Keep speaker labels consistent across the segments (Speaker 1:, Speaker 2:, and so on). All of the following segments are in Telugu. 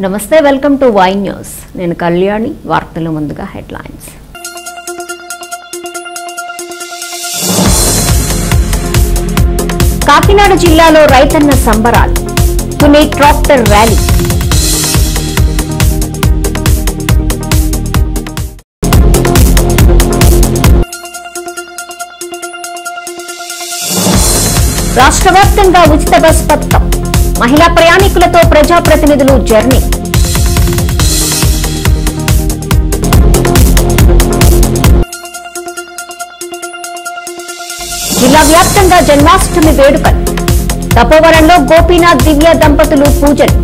Speaker 1: నమస్తే వెల్కమ్ టు వై న్యూస్ నేను కళ్యాణి వార్తల ముందుగా హెడ్లైన్స్ కాకినాడ జిల్లాలో రైతన్న సంబరాలు తుని ట్రాక్టర్ ర్యాలీ రాష్ట్ర వ్యాప్తంగా ఉచిత బస్ పథకం మహిళా ప్రయాణికులతో ప్రజాప్రతినిధులు జర్నీ జిల్లా వ్యాప్తంగా జన్మాష్టమి వేడుకలు తపోవనంలో గోపీనాథ్ దివ్య దంపతులు పూజలు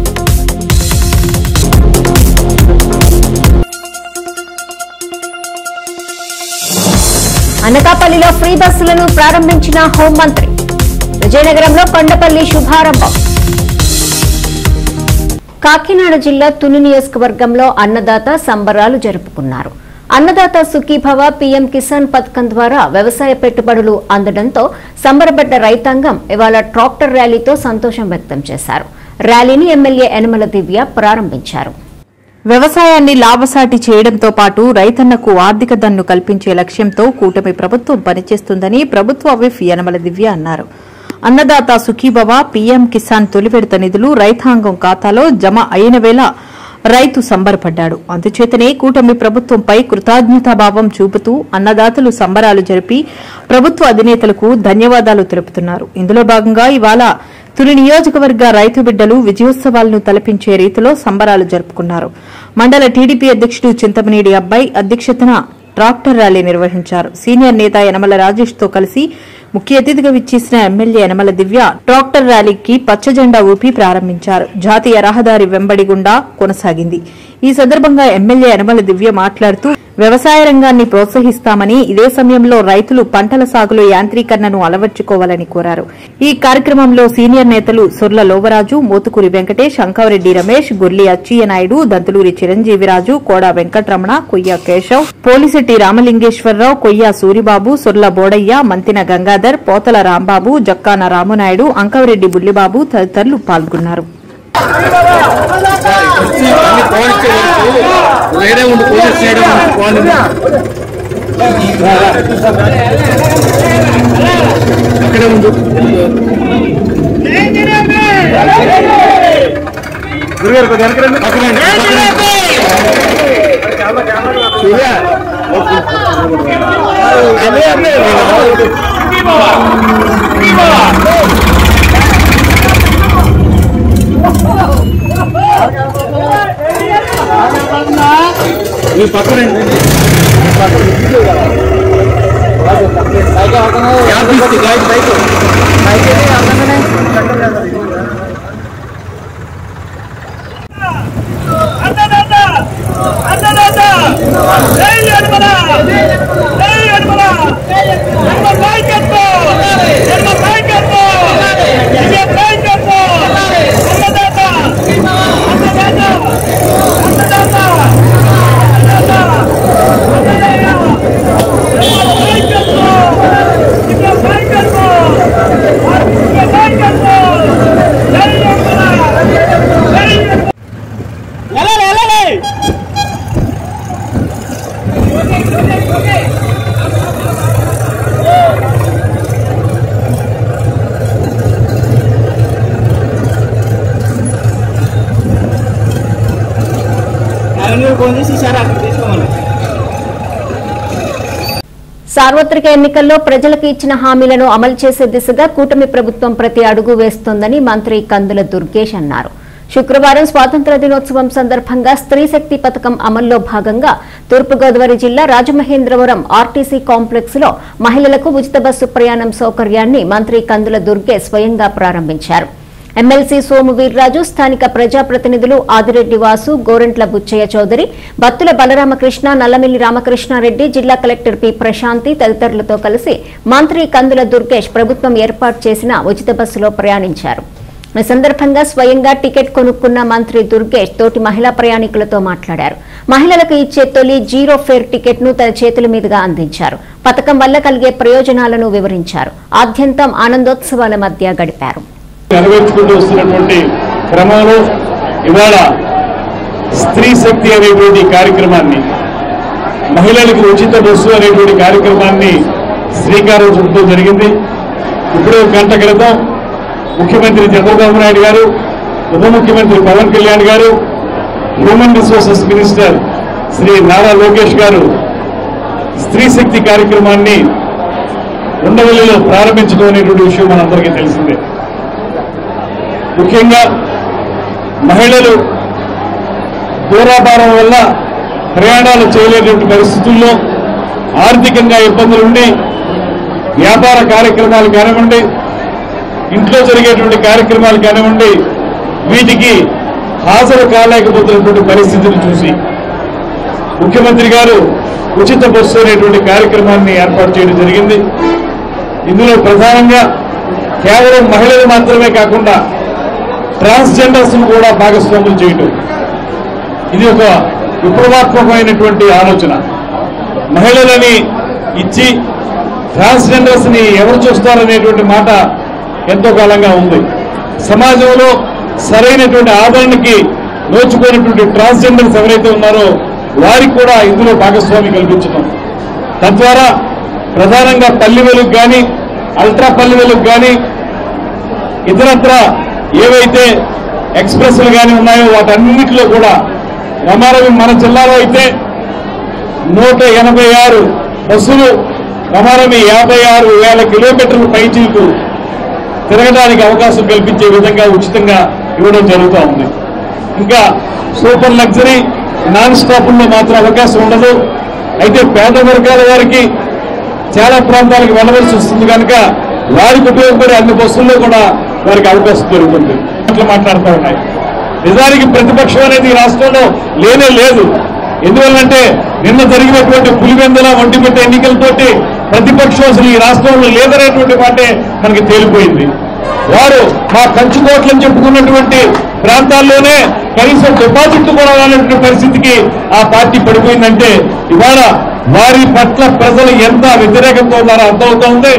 Speaker 1: అనకాపల్లిలో ఫ్రీ బస్సులను ప్రారంభించిన హోంమంత్రి విజయనగరంలో కొండపల్లి శుభారంభం కాకినాడ జిల్లా తుని నియోజకవర్గంలో అన్నదాత సంబరాలు జరుపుకున్నారు. అన్నదాత సుఖీభవ పీఎం కిసాన్ పథకం ద్వారా వ్యవసాయ పెట్టుబడులు అందడంతో సంబరపడ్డ రైతాంగం ఇవాళ ట్రాక్టర్ ర్యాలీతో సంతోషం వ్యక్తం చేశారు. ర్యాలీని ఎమ్మెల్యే యనమల దివ్య ప్రారంభించారు.
Speaker 2: వ్యవసాయాన్ని లాభసాటి చేయడంతో పాటు రైతన్నకు ఆర్థిక దన్ను కల్పించే లక్ష్యంతో కూటమి ప్రభుత్వం పనిచేస్తుందని ప్రభుత్వ విప్ యనమల దివ్య అన్నారు. అన్నదాత సుఖీభవ పీఎం కిసాన్ తొలి విడత నిధులు రైతాంగం ఖాతాలో జమ అయిన వేళ రైతు సంబరపడ్డాడు. అందుచేతనే కూటమి ప్రభుత్వంపై కృతజ్ఞతాభావం చూపుతూ అన్నదాతలు సంబరాలు జరిపి ప్రభుత్వ అధినేతలకు ధన్యవాదాలు తెలుపుతున్నారు. ఇందులో భాగంగా ఇవాళ తుని నియోజకవర్గ రైతు బిడ్డలు విజయోత్సవాలను తలపించే రీతిలో సంబరాలు జరుపుకున్నారు. మండల టీడీపీ అధ్యకుడు చింతమనేని అబ్బాయి అధ్యక్షతన ట్రాక్టర్ ర్యాలీ నిర్వహించారు. సీనియర్ నేత యనమల రాజేష్ తో కలిసి ముఖ్య అతిథిగా విచ్చేసిన ఎమ్మెల్యే యనమల దివ్య ట్రాక్టర్ ర్యాలీకి పచ్చజెండా ఊపి ప్రారంభించారు. జాతీయ రహదారి వెంబడి గుండా కొనసాగింది. ఈ సందర్భంగా ఎమ్మెల్యే యనమల దివ్య మాట్లాడుతూ వ్యవసాయ రంగాన్ని ప్రోత్సహిస్తామని, ఇదే సమయంలో రైతులు పంటల సాగులో యాంత్రీకరణను అలవర్చుకోవాలని కోరారు. ఈ కార్యక్రమంలో సీనియర్ నేతలు సొర్ల లోవరాజు, మోతుకూరి వెంకటేష్, అంకవరెడ్డి రమేష్, గుర్లి అచ్చయ్య నాయుడు, దంతులూరి చిరంజీవిరాజు, కోడా వెంకటరమణ, కొయ్య కేశవ్, పోలిశెట్టి రామలింగేశ్వరరావు, కొయ్య సూరిబాబు, సొర్ల బోడయ్య, మంతిన గంగాధర్, పోతల రాంబాబు, జక్కాన రామునాయుడు, అంకవరెడ్డి బుల్లిబాబు తదితరులు పాల్గొన్నారు.
Speaker 3: ఈ పక్కన
Speaker 1: సార్వత్రిక ఎన్నికల్లో ప్రజలకు ఇచ్చిన హామీలను అమలు చేసే దిశగా కూటమి ప్రభుత్వం ప్రతి అడుగు వేస్తోందని మంత్రి కందుల దుర్గేష్ అన్నారు. శుక్రవారం స్వాతంత్ర్య దినోత్సవం సందర్భంగా స్త్రీ శక్తి పథకం అమల్లో భాగంగా తూర్పుగోదావరి జిల్లా రాజమహేంద్రవరం ఆర్టీసీ కాంప్లెక్స్ లో మహిళలకు ఉచిత బస్సు ప్రయాణం సౌకర్యాన్ని మంత్రి కందుల దుర్గేష్ స్వయంగా ప్రారంభించారు. ఎమ్మెల్సీ సోము వీర్రాజు, స్థానిక ప్రజాప్రతినిధులు ఆదిరెడ్డి వాసు, గోరంట్ల బుచ్చయ్య చౌదరి, బత్తుల బలరామకృష్ణ, నల్లమిల్లి రామకృష్ణారెడ్డి, జిల్లా కలెక్టర్ పి ప్రశాంతి తదితరులతో కలిసి మంత్రి కందుల దుర్గేష్ ప్రభుత్వం ఏర్పాటు చేసిన ఉచిత బస్సులో ప్రయాణించారు. ఈ సందర్భంగా స్వయంగా టికెట్ కొనుక్కున్న మంత్రి దుర్గేష్ తోటి మహిళా ప్రయాణికులతో మాట్లాడారు. మహిళలకు ఇచ్చే తొలి జీరో ఫేర్ టికెట్ ను తన చేతుల మీదుగా అందించారు. పథకం వల్ల కలిగే ప్రయోజనాలను వివరించారు. ఆద్యంతం ఆనందోత్సవాల మధ్య గడిపారు.
Speaker 3: నెరవేర్చుకుంటూ వస్తున్నటువంటి క్రమంలో ఇవాళ స్త్రీ శక్తి అనేటువంటి కార్యక్రమాన్ని, మహిళలకు ఉచిత బస్సు అనేటువంటి కార్యక్రమాన్ని శ్రీకారం చుట్టడం జరిగింది. ఇప్పుడు గంట క్రితం ముఖ్యమంత్రి చంద్రబాబు నాయుడు గారు, ఉప ముఖ్యమంత్రి పవన్ కళ్యాణ్ గారు, human resources minister Shri Nara Lokesh గారు స్త్రీ శక్తి కార్యక్రమాన్ని ఉండవల్లిలో ప్రారంభించడం అనేటువంటి విషయం మనందరికీ తెలిసిందే. ముఖ్యంగా మహిళలు దూరాభారం వల్ల ప్రయాణాలు చేయలేనటువంటి పరిస్థితుల్లో ఆర్థికంగా ఇబ్బందులుండి వ్యాపార కార్యక్రమాలు కానివ్వండి, ఇంట్లో జరిగేటువంటి కార్యక్రమాలు కానివ్వండి, వీటికి హాజరు కాలేకపోతున్నటువంటి పరిస్థితిని చూసి ముఖ్యమంత్రి గారు ఉచిత బస్సు అనేటువంటి కార్యక్రమాన్ని ఏర్పాటు చేయడం జరిగింది. ఇందులో ప్రధానంగా కేవలం మహిళలు మాత్రమే కాకుండా ట్రాన్స్జెండర్స్ కూడా భాగస్వాములు చేయటం, ఇది ఒక విప్లవాత్మకమైనటువంటి ఆలోచన. మహిళలని ఇచ్చి ట్రాన్స్జెండర్స్ ని ఎవరు చూస్తారనేటువంటి మాట ఎంతో కాలంగా ఉంది. సమాజంలో సరైనటువంటి ఆదరణకి నోచుకున్నటువంటి ట్రాన్స్జెండర్స్ ఎవరైతే ఉన్నారో వారికి కూడా ఇందులో భాగస్వామి కల్పించడం, తద్వారా ప్రధానంగా పల్లి వెలుగు కానీ, అల్ట్రా పల్లి వెలుగు కానీ, ఇతరత్ర ఏవైతే ఎక్స్ప్రెస్లు కానీ ఉన్నాయో వాటన్నిటిలో కూడా మన జిల్లాలో అయితే 186 బస్సులు రమారమి 56,000 కిలోమీటర్ల పైచీలకు తిరగడానికి అవకాశం కల్పించే విధంగా ఉచితంగా ఇవ్వడం జరుగుతూ ఉంది. ఇంకా సూపర్ లగ్జరీ నాన్ స్టాపుల్లో మాత్రం అవకాశం ఉండదు. అయితే పేద వర్గాల వారికి చాలా ప్రాంతాలకు వెళ్ళవలసి వస్తుంది కనుక వారికి ఉపయోగపడే అన్ని బస్సుల్లో కూడా వారికి అవకాశం దొరుకుతుంది. అట్లా మాట్లాడుతూ ఉన్నాయి. నిజానికి ప్రతిపక్షం అనేది ఈ రాష్ట్రంలో లేనే లేదు. ఎందువల్లంటే నిన్న జరిగినటువంటి పులివెందుల ఒంటిమిట్ట ఎన్నికలతోటి ప్రతిపక్షం అసలు ఈ రాష్ట్రంలో లేదనేటువంటి మాటే మనకి తేలిపోయింది. వారు మా కంచుకోట్లని చెప్పుకున్నటువంటి ప్రాంతాల్లోనే కనీసం డిపాజిట్లు కూడా రానటువంటి పరిస్థితికి ఆ పార్టీ పడిపోయిందంటే ఇవాళ వారి పట్ల ప్రజలు ఎంత వ్యతిరేకంతో ఉన్నారో అర్థమవుతోంది.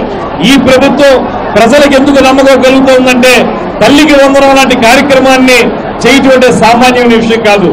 Speaker 3: ఈ ప్రభుత్వం ప్రజలకు ఎందుకు నమ్మకం కలుగుతోందంటే తల్లికి వందనం లాంటి కార్యక్రమాన్ని చేయటువంటి సామాన్యమైన విషయం కాదు.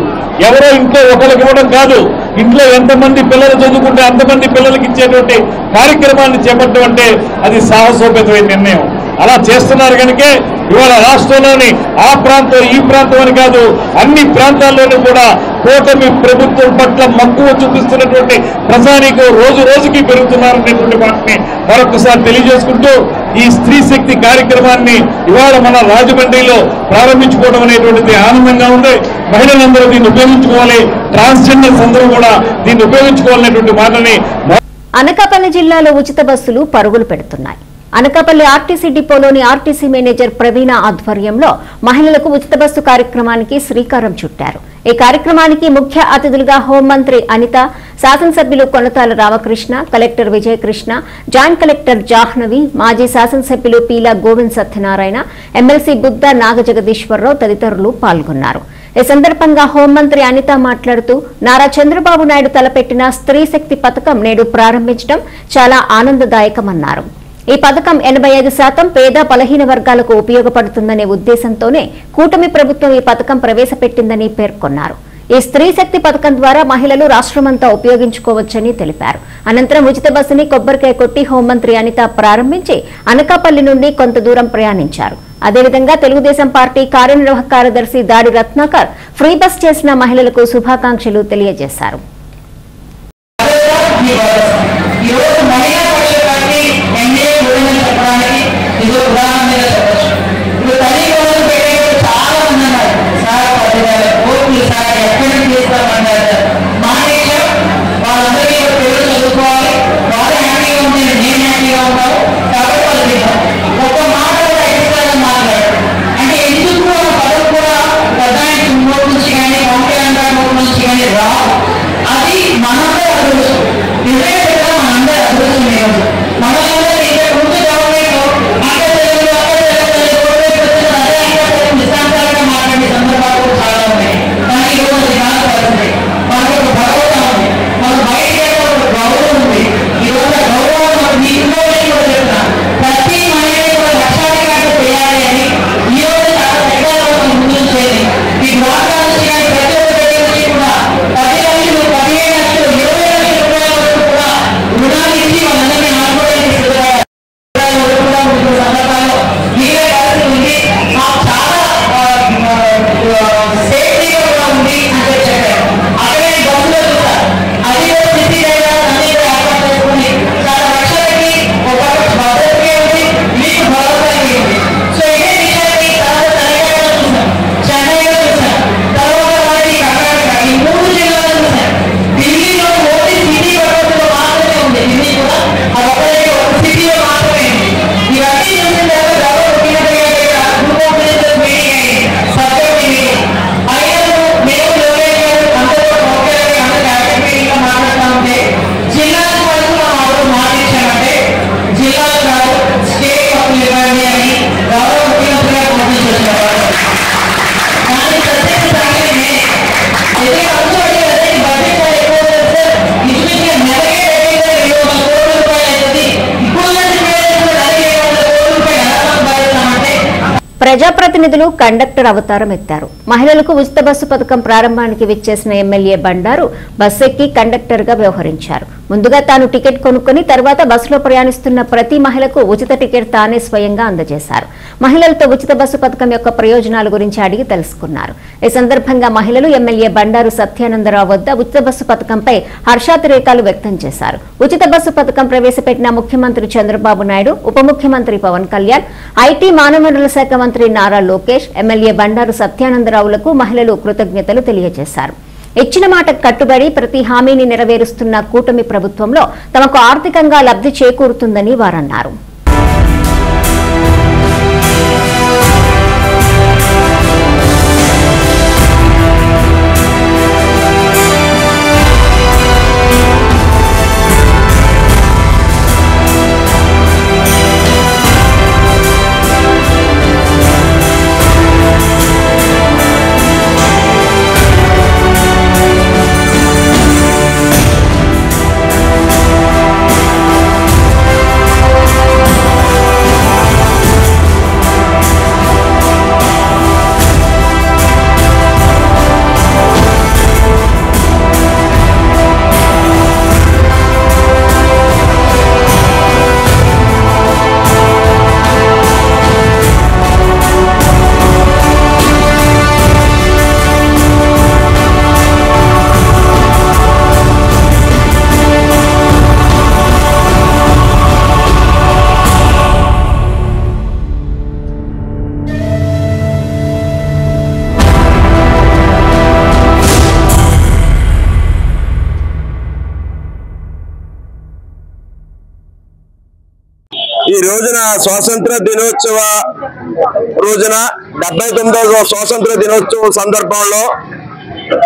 Speaker 3: ఎవరో ఇంట్లో ఒకరికి ఇవ్వడం కాదు, ఇంట్లో ఎంతమంది పిల్లలు చదువుకుంటే అంతమంది పిల్లలకి ఇచ్చేటువంటి కార్యక్రమాన్ని చేపట్టడం అంటే అది సాహసోపేతమైన నిర్ణయం. అలా చేస్తున్నారు కనుకే ఇవాళ రాష్ట్రంలోని ఆ ప్రాంతం ఈ ప్రాంతం అని కాదు అన్ని ప్రాంతాల్లోనూ కూడా కూటమి ప్రభుత్వం పట్ల మక్కువ చూపిస్తున్నటువంటి ప్రజానీకం రోజు రోజుకి పెరుగుతున్నారనేటువంటి వాటిని మరొకసారి తెలియజేసుకుంటూ ఈ స్త్రీ శక్తి కార్యక్రమాన్ని ఇవాళ మన రాజమండ్రిలో ప్రారంభించుకోవడం అనేటువంటిది ఆనందంగా ఉంది. మహిళలందరూ దీన్ని ఉపయోగించుకోవాలి, ట్రాన్స్జెండర్స్ అందరూ కూడా దీన్ని ఉపయోగించుకోవాలనేటువంటి మాటని.
Speaker 1: అనకాపల్లి జిల్లాలో ఉచిత బస్సులు పరుగులు పెడుతున్నాయి. అనకాపల్లి ఆర్టీసీ డిపోలోని ఆర్టీసీ మేనేజర్ ప్రవీణ ఆధ్వర్యంలో మహిళలకు ఉచిత బస్సు కార్యక్రమానికి శ్రీకారం చుట్టారు. ఈ కార్యక్రమానికి ముఖ్య అతిథులుగా హోంమంత్రి అనిత, శాసనసభ్యులు Konathala Ramakrishna, collector Vijayakrishna, joint collector Jahnavi, మాజీ శాసనసభ్యులు పీలా గోవింద్ సత్యనారాయణ, ఎమ్మెల్సీ బుద్ధ నాగజగదీశ్వరరావు తదితరులు పాల్గొన్నారు. ఈ సందర్భంగా హోంమంత్రి అనిత మాట్లాడుతూ నారా చంద్రబాబు నాయుడు తలపెట్టిన స్త్రీ శక్తి పథకం నేడు ప్రారంభించడం చాలా ఆనందదాయకమన్నారు. ఈ పథకం 85% పేద బలహీన వర్గాలకు ఉపయోగపడుతుందనే ఉద్దేశంతోనే కూటమి ప్రభుత్వం ఈ పథకం ప్రవేశపెట్టిందని పేర్కొన్నారు. ఈ స్త్రీ శక్తి పథకం ద్వారా మహిళలు రాష్ట్రమంతా ఉపయోగించుకోవచ్చని తెలిపారు. అనంతరం ఉచిత బస్సుని కొబ్బరికాయ కొట్టి హోంమంత్రి అనిత ప్రారంభించి అనకాపల్లి నుండి కొంత దూరం ప్రయాణించారు. అదేవిధంగా తెలుగుదేశం పార్టీ కార్యనిర్వాహక కార్యదర్శి దాడి రత్నాకర్ ఫ్రీ బస్ చేసిన మహిళలకు శుభాకాంక్షలు తెలియజేశారు.
Speaker 4: అది మనందరూ
Speaker 1: ప్రజాప్రతినిధులు కండక్టర్ అవతారం ఎత్తారు. మహిళలకు ఉచిత బస్సు పథకం ప్రారంభానికి విచ్చేసిన ఎమ్మెల్యే బండారు బస్సు ఎక్కి కండక్టర్ గా వ్యవహరించారు. ముందుగా తాను టికెట్ కొనుక్కుని తర్వాత బస్సులో ప్రయాణిస్తున్న ప్రతి మహిళకు ఉచిత టికెట్ తానే స్వయంగా అందజేశారు. మహిళలతో ఉచిత బస్సు పథకం యొక్క ప్రయోజనాల గురించి అడిగి తెలుసుకున్నారు. ఈ సందర్భంగా మహిళలు ఎమ్మెల్యే బండారు సత్యానందరావు వద్ద ఉచిత బస్సు పథకంపై హర్షాతిరేకాలు వ్యక్తం చేశారు. ఉచిత బస్సు పథకం ప్రవేశపెట్టిన ముఖ్యమంత్రి చంద్రబాబు నాయుడు, ఉప ముఖ్యమంత్రి పవన్ కళ్యాణ్, ఐటీ మానవ వనరుల శాఖ మంత్రి నారా లోకేష్, ఎమ్మెల్యే బండారు సత్యానందరావులకు మహిళలు కృతజ్ఞతలు తెలియజేశారు. ఇచ్చిన మాటకు కట్టుబడి ప్రతి హామీని నెరవేరుస్తున్న కూటమి ప్రభుత్వంలో తమకు ఆర్థికంగా లబ్ధి చేకూరుతుందని వారన్నారు.
Speaker 4: ఈ రోజున స్వాతంత్ర దినోత్సవ రోజున 79వ స్వాతంత్ర దినోత్సవం సందర్భంలో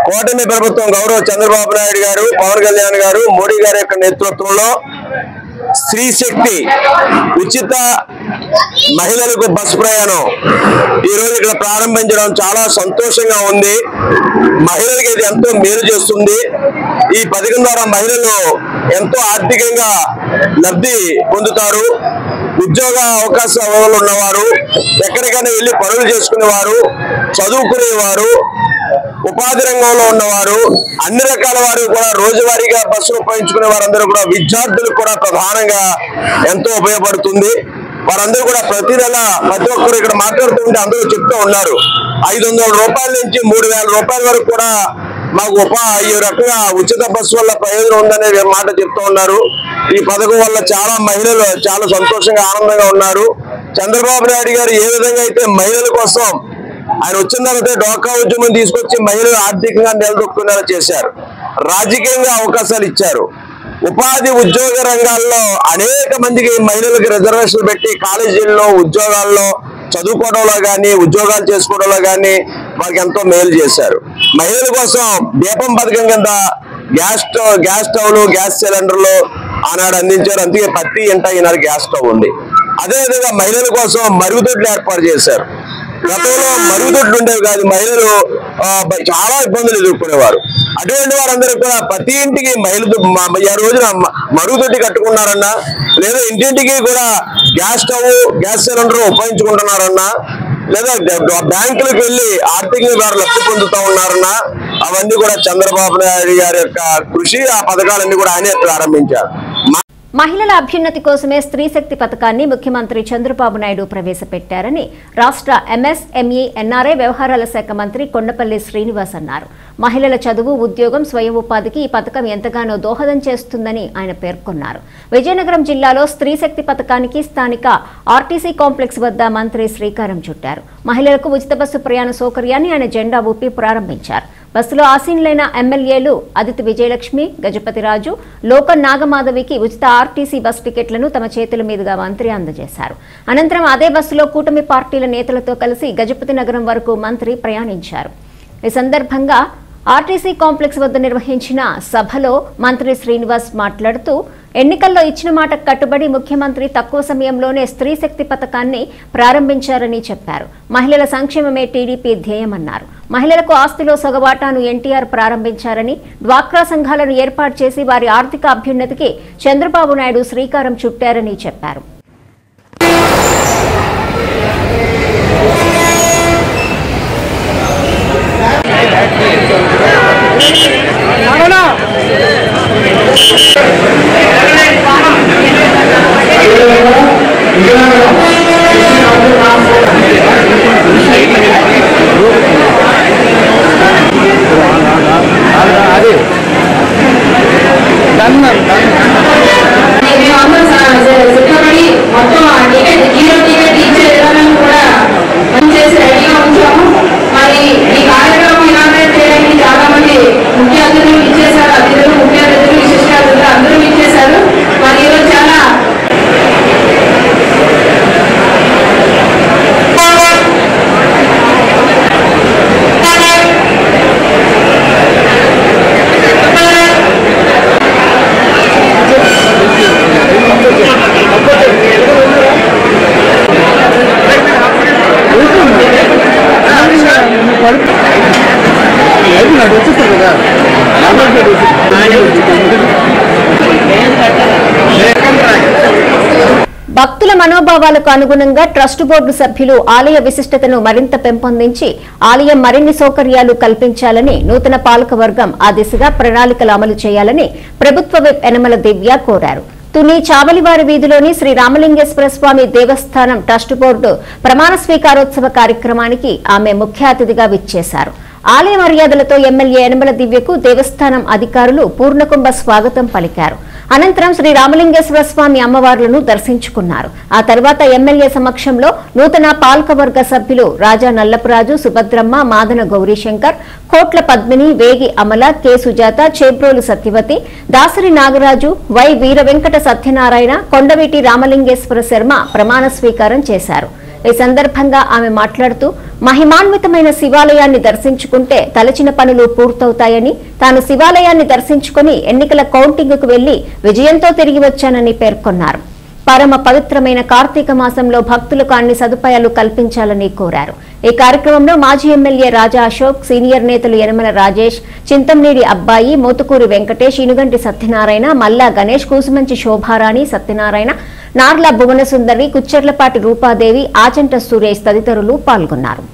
Speaker 4: కూటమి ప్రభుత్వం గౌరవ చంద్రబాబు నాయుడు గారు, పవన్ కళ్యాణ్ గారు, మోడీ గారి యొక్క నేతృత్వంలో స్త్రీ శక్తి ఉచిత మహిళలకు బస్సు ప్రయాణం ఈ రోజు ఇక్కడ ప్రారంభించడం చాలా సంతోషంగా ఉంది. మహిళలకు ఇది ఎంతో మేలు చేస్తుంది. ఈ పథకం ద్వారా మహిళలు ఎంతో ఆర్థికంగా లబ్ధి పొందుతారు. ఉద్యోగ అవకాశాలు ఉన్నవారు, ఎక్కడికైనా వెళ్లి పనులు చేసుకునేవారు, చదువుకునేవారు, ఉపాధి రంగంలో ఉన్నవారు, అన్ని రకాల వారు కూడా రోజువారీగా బస్సులు ఉపయోగించుకునే వారందరూ కూడా విద్యార్థులకు కూడా ప్రధానంగా ఎంతో ఉపయోగపడుతుంది. వారందరూ కూడా ప్రతి నెల ప్రతి ఒక్కరు ఇక్కడ మాట్లాడుతుంటే అందరూ చెప్తూ ఉన్నారు 500 రూపాయల నుంచి 3000 రూపాయల వరకు కూడా మాకు ఈ రకంగా ఉచిత బస్సు వల్ల ప్రయోజనం ఉందనే మాట చెప్తూ ఉన్నారు. ఈ పథకం వల్ల చాలా మహిళలు చాలా సంతోషంగా ఆనందంగా ఉన్నారు. చంద్రబాబు నాయుడు గారు ఏ విధంగా అయితే మహిళల కోసం ఆయన వచ్చిన తర్వాత డోకా ఉద్యమం తీసుకొచ్చి మహిళలు ఆర్థికంగా నిలదొక్కునేలా చేశారు. రాజకీయంగా అవకాశాలు ఇచ్చారు. ఉపాధి ఉద్యోగ రంగాల్లో అనేక మందికి మహిళలకు రిజర్వేషన్లు పెట్టి కాలేజీల్లో ఉద్యోగాల్లో చదువుకోవడంలో కానీ ఉద్యోగాలు చేసుకోవడంలో కానీ వారికి ఎంతో మేలు చేశారు. మహిళల కోసం దీపం పథకం కింద గ్యాస్ స్టవ్లు, గ్యాస్ సిలిండర్లు ఆనాడు అందించారు. అందుకే ప్రతి ఇంట ఈనాడు గ్యాస్ స్టవ్ ఉంది. అదేవిధంగా మహిళల కోసం మరుగుదొడ్లు ఏర్పాటు చేశారు. గతంలో మరుగుదొడ్లు ఉండేవి కాదు, మహిళలు చాలా ఇబ్బందులు ఎదుర్కొనేవారు. అటువంటి వారందరూ కూడా ప్రతి ఇంటికి ఈ రోజున మరుగుదొడ్డి కట్టుకున్నారన్నా, లేదా ఇంటింటికి కూడా గ్యాస్ స్టవ్, గ్యాస్ సిలిండర్ ఉపయోగించుకుంటున్నారన్నా, లేదా బ్యాంకులకు వెళ్లి ఆర్థికంగా వారు లబ్ధి పొందుతూ ఉన్నారన్నా, అవన్నీ కూడా చంద్రబాబు నాయుడు గారి యొక్క కృషి, ఆ పథకాలన్నీ కూడా ఆయనే ప్రారంభించారు.
Speaker 1: మహిళల అభ్యున్నతి కోసమే స్త్రీ శక్తి పథకాన్ని ముఖ్యమంత్రి చంద్రబాబు నాయుడు ప్రవేశపెట్టారని రాష్ట్ర ఎంఎస్ఎంఈ ఎన్ఆర్ఐ వ్యవహారాల శాఖ మంత్రి కొండపల్లి శ్రీనివాస్ అన్నారు. మహిళల చదువు, ఉద్యోగం, స్వయం ఉపాధికి ఈ పథకం ఎంతగానో దోహదం చేస్తుందని ఆయన పేర్కొన్నారు. విజయనగరం జిల్లాలో స్త్రీ శక్తి పథకానికి స్థానిక ఆర్టీసీ కాంప్లెక్స్ వద్ద మంత్రి శ్రీకారం చుట్టారు. మహిళలకు ఉచిత బస్సు ప్రయాణ సౌకర్యాన్ని ఆయన జెండా ఊపి ప్రారంభించారు. బస్సులో ఆసీనులైన ఎమ్మెల్యేలు అదితి విజయలక్ష్మి, గజపతిరాజు, లోకన్ నాగమాధవికి ఉచిత ఆర్టీసీ బస్ టికెట్లను తమ చేతుల మీదుగా మంత్రి అందజేశారు. అనంతరం అదే బస్సులో కూటమి పార్టీల నేతలతో కలిసి గజపతి నగరం వరకు మంత్రి ప్రయాణించారు. ఈ సందర్భంగా ఆర్టీసీ కాంప్లెక్స్ వద్ద నిర్వహించిన సభలో మంత్రి శ్రీనివాస్ మాట్లాడుతూ ఎన్నికల్లో ఇచ్చిన మాటకు కట్టుబడి ముఖ్యమంత్రి తక్కువ సమయంలోనే స్త్రీ శక్తి పథకాన్ని ప్రారంభించారని చెప్పారు. మహిళల సంక్షేమమే టీడీపీ ధ్యేయమన్నారు. మహిళలకు ఆస్తిలో సగవాటాను ఎన్టీఆర్ ప్రారంభించారని, డ్వాక్రా సంఘాలను ఏర్పాటు చేసి వారి ఆర్థిక అభ్యున్నతికి చంద్రబాబు నాయుడు శ్రీకారం చుట్టారని చెప్పారు. భక్తుల మనోభావాలకు అనుగుణంగా ట్రస్ట్ బోర్డు సభ్యులు ఆలయ విశిష్టతను మరింత పెంపొందించి ఆలయం మరిన్ని సౌకర్యాలు కల్పించాలని నూతన పాలకవర్గం ఆ దిశగా ప్రణాళికలు అమలు చేయాలని ప్రభుత్వ విప్ యనమల దివ్య కోరారు. తుని చావలివారి వీధిలోని శ్రీ రామలింగేశ్వర స్వామి దేవస్థానం ట్రస్ట్ బోర్డు ప్రమాణ స్వీకారోత్సవ కార్యక్రమానికి ఆమె ముఖ్య అతిథిగా విచ్చేశారు. ఆలయ మర్యాదలతో ఎమ్మెల్యే యనమల దివ్యకు దేవస్థానం అధికారులు పూర్ణకుంభ స్వాగతం పలికారు. అనంతరం శ్రీ రామలింగేశ్వర స్వామి అమ్మవార్లను దర్శించుకున్నారు. ఆ తర్వాత ఎమ్మెల్యే సమక్షంలో నూతన పాలకవర్గ సభ్యులు రాజా నల్లపురాజు, సుభద్రమ్మ, మాదన గౌరీశంకర్, కోట్ల పద్మిని, వేగి అమల, కె సుజాత, చేబ్రోలు సత్యవతి, దాసరి నాగరాజు, వై వీర వెంకట సత్యనారాయణ, కొండవీటి రామలింగేశ్వర శర్మ ప్రమాణ స్వీకారం చేశారు. ఈ సందర్భంగా ఆమె మాట్లాడుతూ మహిమాన్వితమైన శివాలయాన్ని దర్శించుకుంటే తలచిన పనులు పూర్తవుతాయని, తాను శివాలయాన్ని దర్శించుకుని ఎన్నికల కౌంటింగ్కు వెళ్లి విజయంతో తిరిగి వచ్చానని పేర్కొన్నారు. పరమ పవిత్రమైన కార్తీక మాసంలో భక్తులకు అన్ని సదుపాయాలు కల్పించాలని కోరారు. ఈ కార్యక్రమంలో మాజీ ఎమ్మెల్యే రాజా అశోక్, సీనియర్ నేతలు యనమల రాజేష్, చింతంనేడి అబ్బాయి, మోతుకూరి వెంకటేష్, ఇనుగంటి సత్యనారాయణ, మల్లా గణేష్, కూసుమంచి శోభారాణి, సత్యనారాయణ, నార్ల భువనసుందరి, కుచ్చెర్లపాటి రూపాదేవి, ఆచంట సురేష్ తదితరులు పాల్గొన్నారు.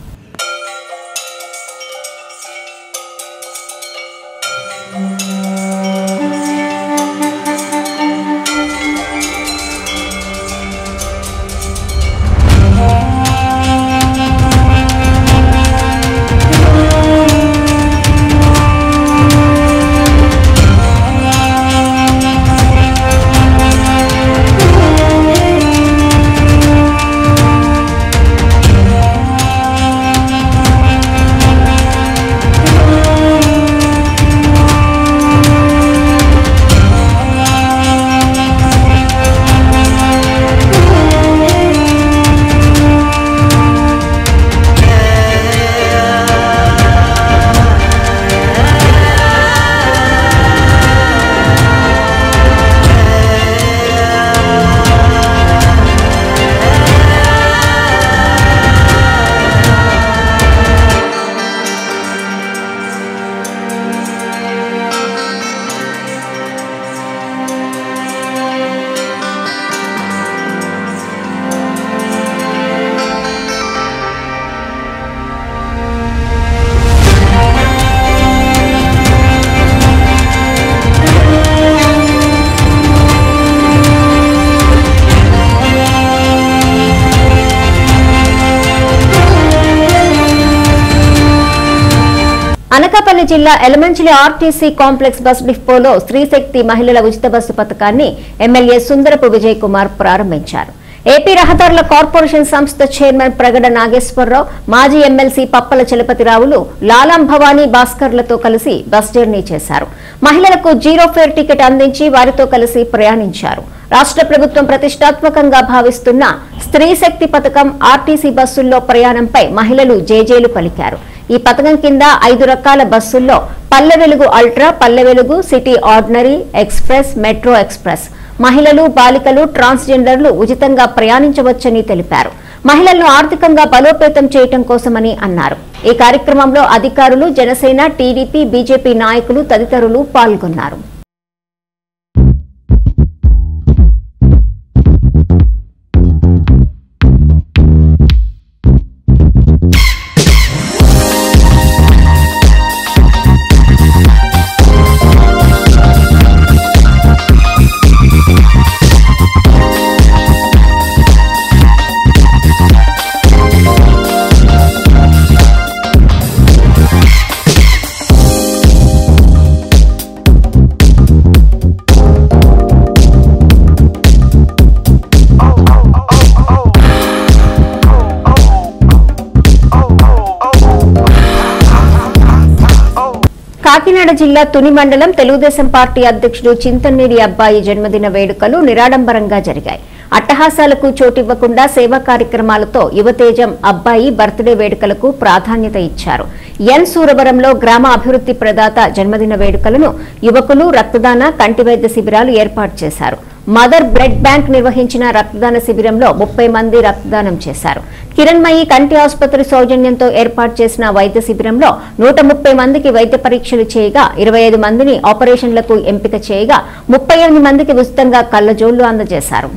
Speaker 1: అనకాపల్లి జిల్లా ఎలమంచిలి ఆర్టీసీ కాంప్లెక్స్ బస్ డిపోలో స్త్రీశక్తి మహిళల ఉచిత బస్సు పథకాన్ని ఎమ్మెల్యే సుందరపు విజయ్ కుమార్ ప్రారంభించారు. ఏపీ రహదారుల కార్పొరేషన్ సంస్థ చైర్మన్ ప్రగడ నాగేశ్వరరావు, మాజీ ఎమ్మెల్సీ పప్పల చలపతిరావులు లాలాం భవానీ భాస్కర్లతో కలిసి బస్ జర్నీ చేశారు. మహిళలకు జీరో ఫేర్ టికెట్ అందించి వారితో కలిసి ప్రయాణించారు. రాష్ట్ర ప్రభుత్వం ప్రతిష్టాత్మకంగా భావిస్తున్న స్త్రీశక్తి పథకం ఆర్టీసీ బస్సుల్లో ప్రయాణంపై మహిళలు జేజేలు పలికారు. ఈ పథకం కింద 5 రకాల బస్సుల్లో Palle Velugu ultra, Palle Velugu, city ordinary, express, metro express మహిళలు, బాలికలు, ట్రాన్స్జెండర్లు ఉచితంగా ప్రయాణించవచ్చని తెలిపారు. మహిళలను ఆర్థికంగా బలోపేతం చేయడం కోసమని అన్నారు. ఈ కార్యక్రమంలో అధికారులు, జనసేన, టీడీపీ, బీజేపీ నాయకులు తదితరులు పాల్గొన్నారు. కాకినాడ జిల్లా తుని మండలం తెలుగుదేశం పార్టీ అధ్యక్షుడు చింతనేని అబ్బాయి జన్మదిన వేడుకలు నిరాడంబరంగా జరిగాయి. అట్టహాసాలకు చోటివ్వకుండా సేవా కార్యక్రమాలతో యువతేజం అబ్బాయి బర్త్డే వేడుకలకు ప్రాధాన్యత ఇచ్చారు. ఎన్ సూరవరంలో గ్రామ అభివృద్ధి ప్రదాత జన్మదిన వేడుకలను యువకులు రక్తదాన కంటి వైద్య శిబిరాలు ఏర్పాటు చేశారు. మదర్ బ్లడ్ బ్యాంక్ నిర్వహించిన రక్తదాన శిబిరంలో 30 మంది రక్తదానం చేశారు. కిరణ్మయి కంటి ఆసుపత్రి సౌజన్యంతో ఏర్పాటు చేసిన వైద్య శిబిరంలో 130 మందికి వైద్య పరీక్షలు చేయగా 25 మందిని ఆపరేషన్లకు ఎంపిక చేయగా 38 మందికి ఉచితంగా కళ్లజోళ్లు అందజేశారు.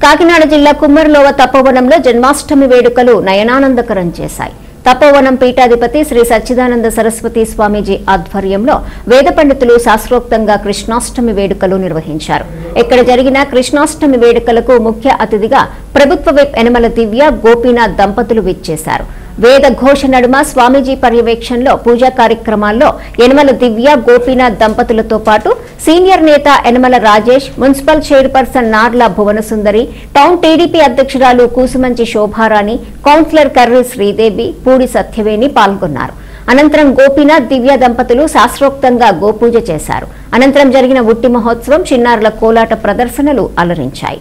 Speaker 1: కాకినాడ జిల్లా కుమ్మరిలోవ తపోవనంలో జన్మాష్టమి వేడుకలు నయనానందకరం చేశాయి. తపోవనం పీఠాధిపతి శ్రీ సచ్చిదానంద సరస్వతి స్వామీజీ ఆధ్వర్యంలో వేద పండితులు శాస్త్రోక్తంగా కృష్ణాష్టమి వేడుకలు నిర్వహించారు. ఇక్కడ జరిగిన కృష్ణాష్టమి వేడుకలకు ముఖ్య అతిథిగా ప్రభుత్వ విప్ యనమల దివ్య గోపీనాథ్ దంపతులు విచ్చేశారు. వేద ఘోష నడుమ స్వామీజీ పర్యవేక్షణలో పూజా కార్యక్రమాల్లో యనమల దివ్య గోపీనాథ్ దంపతులతో పాటు సీనియర్ నేత Yanamala Rajesh, municipal chairperson Narla Bhuvanasundari, town TDP అధ్యక్షురాలు కూసుమంచి శోభారాణి, కౌన్సిలర్ కర్రి శ్రీదేవి, పూడి సత్యవేణి పాల్గొన్నారు. అనంతరం గోపీనాథ్ దివ్య దంపతులు శాస్త్రోక్తంగా గోపూజ చేశారు. అనంతరం జరిగిన ఉట్టి మహోత్సవం, చిన్నారుల కోలాట ప్రదర్శనలు అలరించాయి.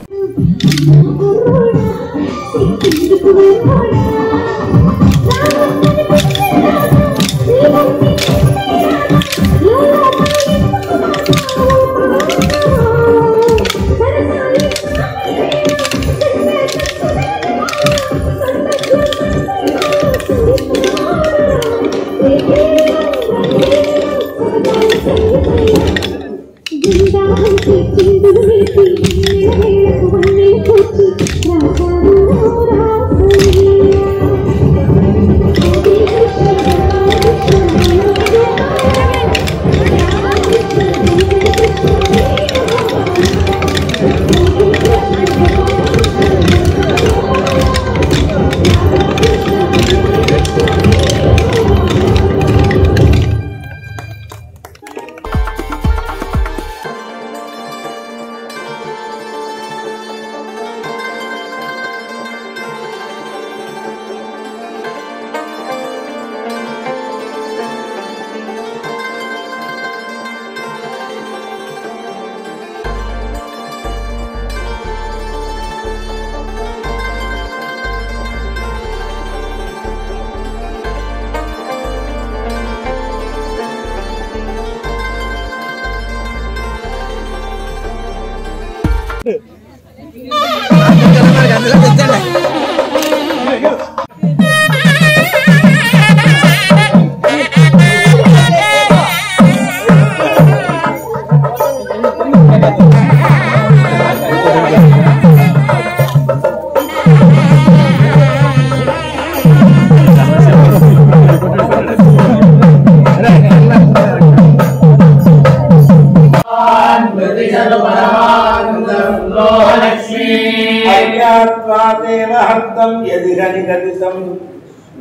Speaker 5: यदिह निगदितं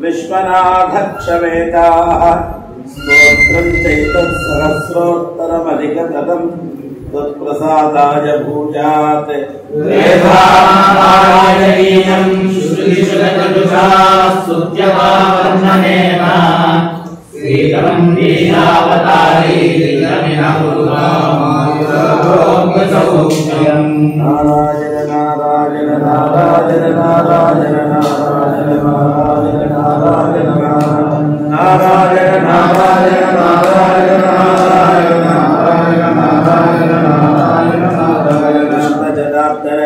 Speaker 5: विश्वनाथक्षमेताः स्तोत्रं चैतत्सहस्रोत्तरमधिकतरं तत्प्रसादाय भूयात्
Speaker 6: वेदानारायणीयं श्रुतिशुतचतुषा स्तुत्यवावर्णनेन श्रीरं लीलावतारी लीलमिनमुदामायुरभोगसौख्यम्
Speaker 5: नारायण नारायण नारायण नारायण नारायण नारायण नारायण नारायण नारायण नारायण नारायण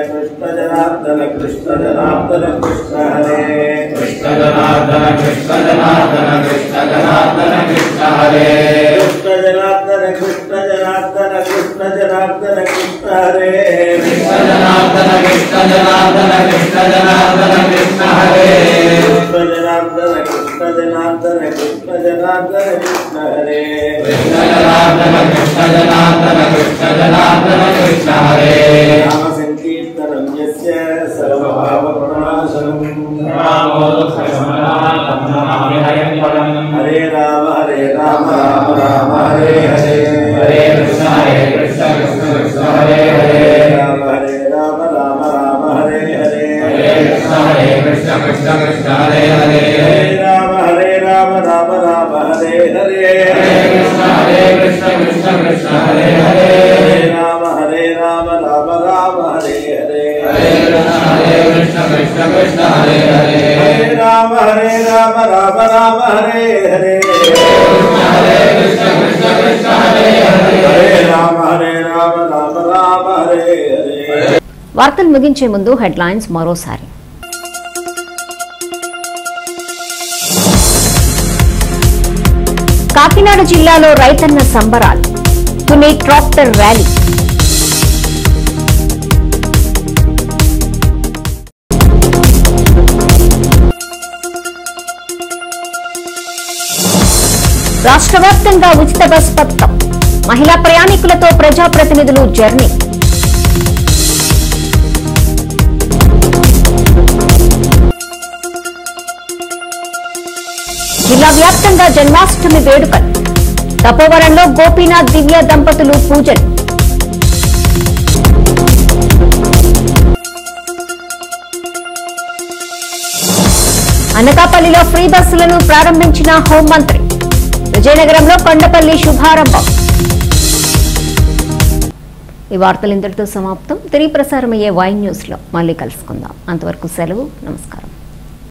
Speaker 5: कृष्ण जनार्दन कृष्ण जनार्दन कृष्ण हरे
Speaker 6: कृष्ण जनार्दन कृष्ण जनार्दन कृष्ण जनार्दन कृष्ण हरे
Speaker 5: कृष्ण जनार्दन कृष्ण जनार्दन कृष्ण जनार्दन कृष्ण हरे
Speaker 6: कृष्ण जनार्दन कृष्ण जनार्दन कृष्ण जनार्दन कृष्ण हरे
Speaker 5: कृष्ण जनार्दन कृष्ण जनार्दन कृष्ण जनार्दन कृष्ण हरे
Speaker 6: कृष्ण जनार्दन कृष्ण जनार्दन कृष्ण जनार्दन कृष्ण हरे
Speaker 5: नाम संकीर्तनं यस्य सर्वभावप्रणाशनं हरे राम राम राम हरे हरे
Speaker 6: हरे कृष्ण कृष्ण कृष्ण हरे हरे
Speaker 5: राम राम राम हरे हरे
Speaker 6: हरे कृष्ण कृष्ण कृष्ण हरे हरे
Speaker 5: राम राम राम हरे हरे
Speaker 6: हरे कृष्ण कृष्ण कृष्ण हरे हरे
Speaker 5: राम राम राम हरे हरे
Speaker 6: हरे कृष्ण कृष्ण कृष्ण हरे हरे
Speaker 5: राम राम हरे हरे
Speaker 6: कृष्ण कृष्ण कृष्ण हरे हरे
Speaker 5: राम राम हरे हरे
Speaker 1: వార్తలు ముగించే ముందు హెడ్లైన్స్ మరోసారి. కాకినాడ జిల్లాలో రైతన్న సంబరాలు, తుని ట్రాక్టర్ ర్యాలీ. రాష్ట్ర వ్యాప్తంగా ఉచిత బస్ పథకం, మహిళా ప్రయాణికులతో ప్రజాప్రతినిధులు జర్నీ. జిల్లా వ్యాప్తంగా జన్మాష్టమి వేడుకలు, తపోవనంలో గోపీనాథ్ దివ్య దంపతులు పూజలు. అనకాపల్లిలో ఫ్రీ బస్సులను ప్రారంభించిన హోంమంత్రి, విజయనగరంలో కొండపల్లి శుభారంభం. ఈ వార్తలు ఇంతటితో సమాప్తం. తిరిగి ప్రసారమయ్యే వై న్యూస్ లో మళ్ళీ కలుసుకుందాం. అంతవరకు సెలవు. నమస్కారం.